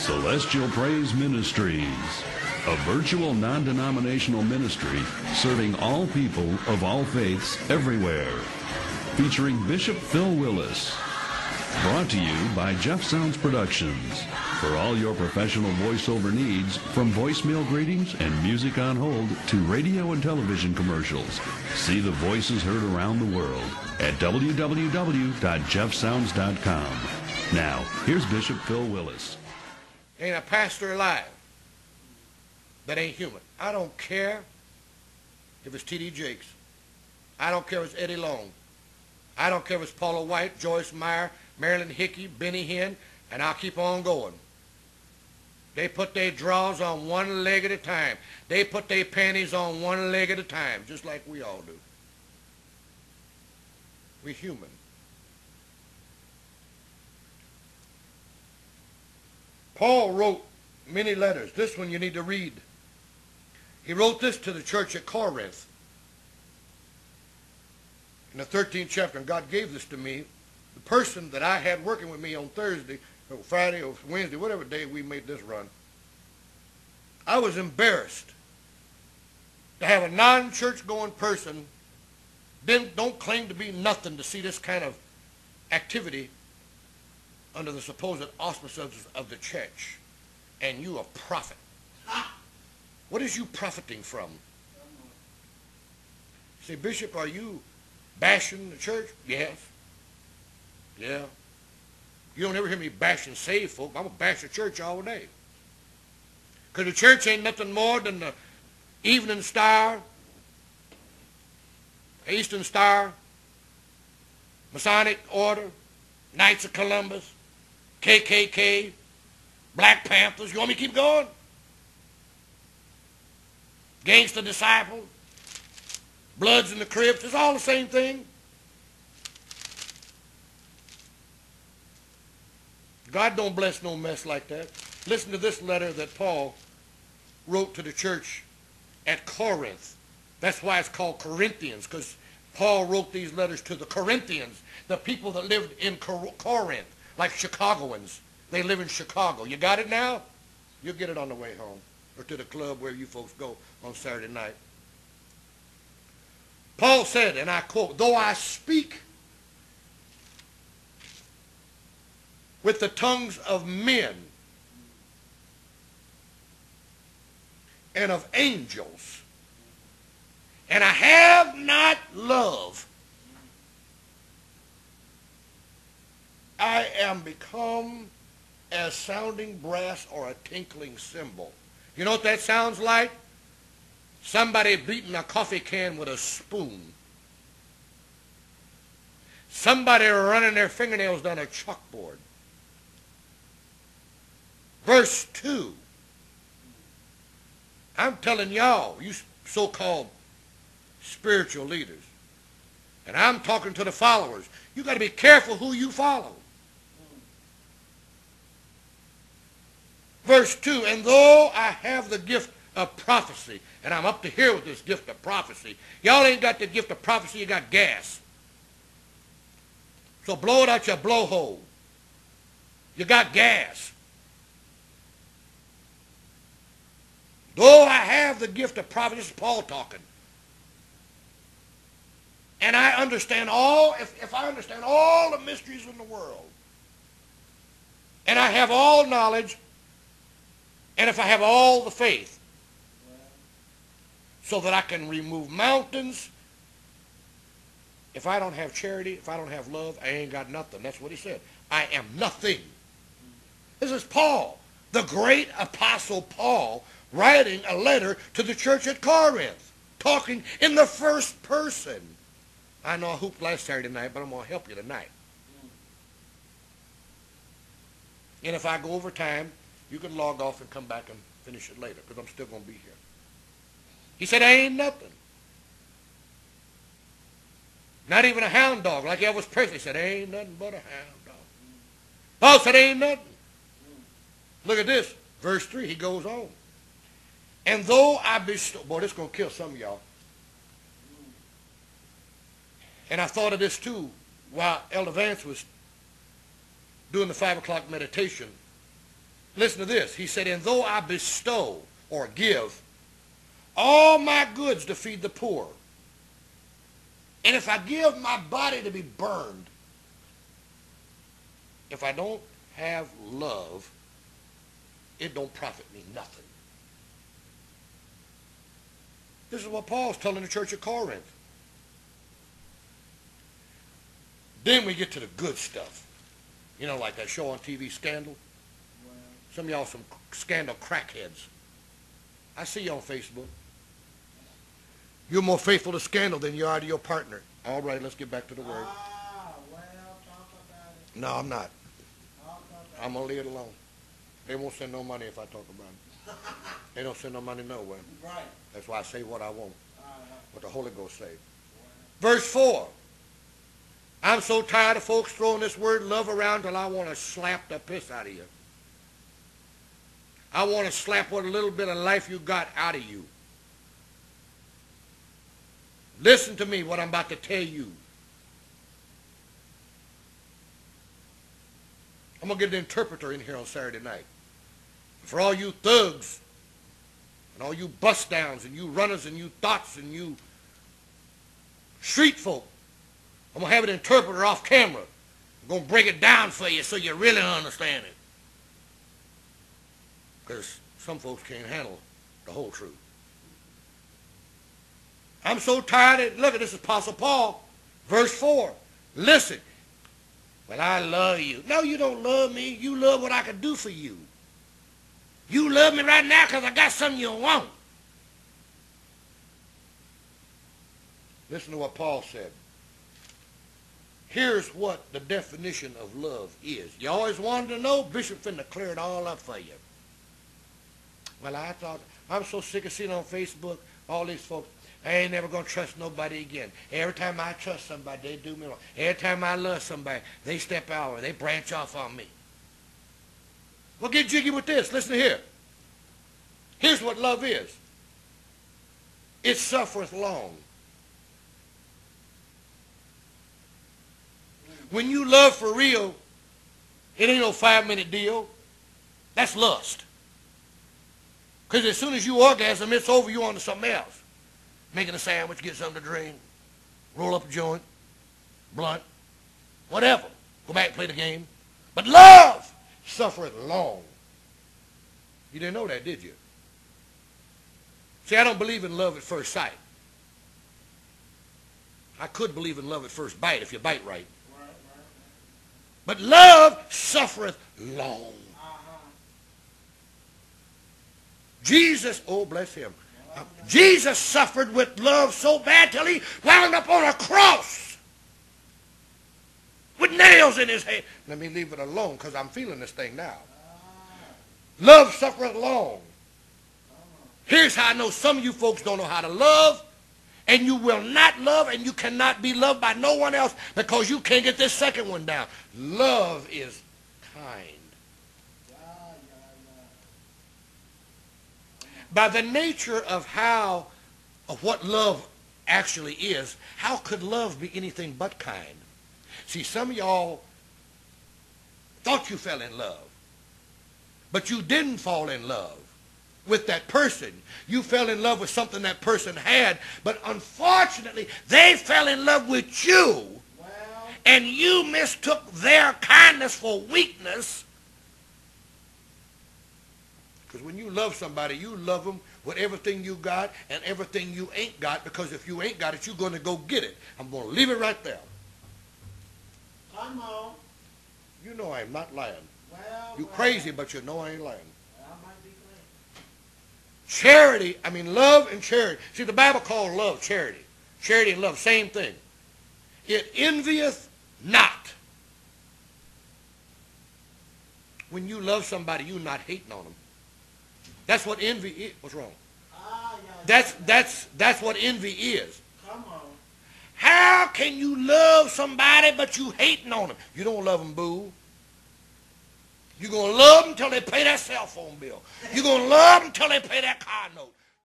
Celestial Praise Ministries, a virtual non-denominational ministry serving all people of all faiths everywhere. Featuring Bishop Phil Willis. Brought to you by Jeff Sounds Productions. For all your professional voiceover needs, from voicemail greetings and music on hold to radio and television commercials, see the voices heard around the world at www.jeffsounds.com. Now, here's Bishop Phil Willis. Ain't a pastor alive that ain't human. I don't care if it's T.D. Jakes. I don't care if it's Eddie Long. I don't care if it's Paula White, Joyce Meyer, Marilyn Hickey, Benny Hinn, and I'll keep on going. They put their drawers on one leg at a time. They put their panties on one leg at a time, just like we all do. We're human. Paul wrote many letters. This one you need to read. He wrote this to the church at Corinth in the 13th chapter, and God gave this to me. The person that I had working with me on Thursday, or Friday, or Wednesday, whatever day we made this run, I was embarrassed to have a non-church going person don't claim to be nothing to see this kind of activity under the supposed auspices of the church, and you a prophet. What is you profiting from? Say, Bishop, are you bashing the church? Yes. Yeah. You don't ever hear me bashing saved folk. I'm going to bash the church all day. Because the church ain't nothing more than the Evening Star, Eastern Star, Masonic Order, Knights of Columbus, KKK, Black Panthers. You want me to keep going? Gangster Disciples, Bloods and the Crips. It's all the same thing. God don't bless no mess like that. Listen to this letter that Paul wrote to the church at Corinth. That's why it's called Corinthians, because Paul wrote these letters to the Corinthians, the people that lived in Corinth, like Chicagoans. They live in Chicago. You got it now? You'll get it on the way home, or to the club where you folks go on Saturday night. Paul said, and I quote, "Though I speak with the tongues of men and of angels, and I have not love, I am become as sounding brass or a tinkling cymbal." You know what that sounds like? Somebody beating a coffee can with a spoon. Somebody running their fingernails down a chalkboard. Verse 2. I'm telling y'all, you so-called spiritual leaders, and I'm talking to the followers, you got to be careful who you follow. Verse 2, "And though I have the gift of prophecy," and I'm up to here with this gift of prophecy. Y'all ain't got the gift of prophecy, you got gas. So blow it out your blowhole. You got gas. Though I have the gift of prophecy, this is Paul talking, and I understand if I understand all the mysteries in the world, and I have all knowledge, and if I have all the faith, so that I can remove mountains, if I don't have charity, if I don't have love, I ain't got nothing. That's what he said. I am nothing. This is Paul, the great apostle Paul, writing a letter to the church at Corinth, talking in the first person. I know I hooped last Saturday night, but I'm going to help you tonight. And if I go over time, you can log off and come back and finish it later, because I'm still going to be here. He said, I ain't nothing. Not even a hound dog, like Elvis Presley said, ain't nothing but a hound dog. Paul said, ain't nothing. Look at this, verse 3, he goes on. "And though I bestow," boy, this is going to kill some of y'all. And I thought of this too while Elder Vance was doing the 5 o'clock meditation. Listen to this. He said, and though I bestow or give all my goods to feed the poor, and if I give my body to be burned, if I don't have love, it don't profit me nothing. This is what Paul's telling the church at Corinth. Then we get to the good stuff. You know, like that show on TV, Scandal. Some of y'all some scandal crackheads. I see you on Facebook. You're more faithful to scandal than you are to your partner. All right, let's get back to the word. Well, talk about it. No, I'm not. Talk about I'm going to leave it alone. They won't send no money if I talk about it. They don't send no money nowhere. it. Right. That's why I say what I want, what the Holy Ghost say. Well, Verse 4. I'm so tired of folks throwing this word love around till I want to slap the piss out of you. I want to slap what little bit of life you got out of you. Listen to me, what I'm about to tell you. I'm going to get an interpreter in here on Saturday night. For all you thugs and all you bust downs and you runners and you thoughts and you street folk, I'm going to have an interpreter off camera. I'm going to break it down for you so you really understand it. Because some folks can't handle the whole truth. I'm so tired of, look at this, Apostle Paul, verse 4. Listen, well, I love you. No, you don't love me. You love what I can do for you. You love me right now because I got something you want. Listen to what Paul said. Here's what the definition of love is. You always wanted to know? Bishop finna clear it all up for you. Well, I thought, I'm so sick of seeing on Facebook all these folks. I ain't never going to trust nobody again. Every time I trust somebody, they do me wrong. Every time I love somebody, they step out or they branch off on me. Well, get jiggy with this. Listen here. Here's what love is. It suffereth long. When you love for real, it ain't no 5-minute deal. That's lust. Because as soon as you orgasm, it's over, you on to something else. Making a sandwich, get something to drink, roll up a joint, blunt, whatever. Go back and play the game. But love suffereth long. You didn't know that, did you? See, I don't believe in love at first sight. I could believe in love at first bite if you bite right. But love suffereth long. Jesus, oh bless him. Jesus suffered with love so bad till he wound up on a cross with nails in his head. Let me leave it alone because I'm feeling this thing now. Love suffereth long. Here's how I know some of you folks don't know how to love, and you will not love, and you cannot be loved by no one else because you can't get this second one down. Love is kind. By the nature of what love actually is, how could love be anything but kind? See, some of y'all thought you fell in love, but you didn't fall in love with that person. You fell in love with something that person had, but unfortunately, they fell in love with you, and you mistook their kindness for weakness. Because when you love somebody, you love them with everything you got and everything you ain't got, because if you ain't got it, you're going to go get it. I'm going to leave it right there. Come on. You know I'm not lying. Well, You crazy, but you know I ain't lying. I might be Charity, I mean love and charity. See, the Bible calls love charity. Charity and love, same thing. It envieth not. When you love somebody, you're not hating on them. That's what envy is. What's wrong? That's what envy is. Come on. How can you love somebody but you hating on them? You don't love them, boo. You're going to love them until they pay that cell phone bill. You're going to love them until they pay that car note.